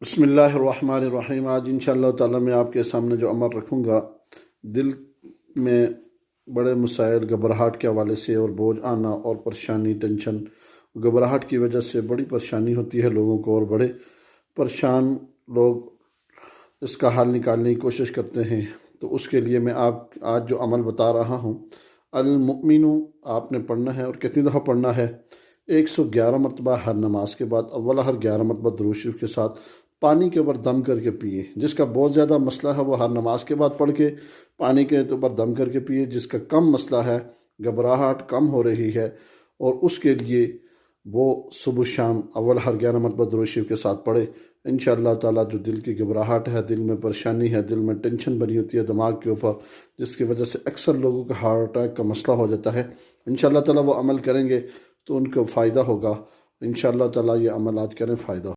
بسم اللہ الرحمن الرحیم۔ آج انشاءاللہ تعالی میں آپ کے سامنے جو عمل رکھوں گا، دل میں بڑے مسائل گھبراہٹ کے حوالے سے اور بوجھ آنا اور پریشانی ٹینشن، گھبراہٹ کی وجہ سے بڑی پریشانی ہوتی ہے لوگوں کو، اور بڑے پریشان لوگ اس کا حل نکالنے کی کوشش کرتے ہیں۔ تو اس کے لیے میں آج جو عمل بتا رہا ہوں، المؤمن آپ نے پڑھنا ہے، اور کتنی دفعہ پڑھنا ہے؟ 111 مرتبہ ہر نماز کے بعد، اول ہر 11 مرتبہ درود شریف کے ساتھ پانی کے اوپر دم کر کے پیے۔ جس کا بہت زیادہ مسئلہ ہے وہ ہر نماز کے بعد پڑھ کے پانی کے اوپر دم کر کے پیے۔ جس کا کم مسئلہ ہے، گھبراہٹ کم ہو رہی ہے، اور اس کے لیے وہ صبح شام اول ہر 11 مرتبہ درود شریف کے ساتھ پڑھے۔ انشاءاللہ تعالیٰ جو دل کی گھبراہٹ ہے، دل میں پریشانی ہے، دل میں ٹینشن بنی ہوتی ہے دماغ کے اوپر، جس کی وجہ سے اکثر لوگوں کا ہارٹ اٹیک کا مسئلہ ہو جاتا ہے، انشاءاللہ تعالیٰ وہ عمل کریں گے تو ان کو فائدہ ہوگا۔ انشاءاللہ تعالیٰ یہ عمل آج کریں، فائدہ ہوگا۔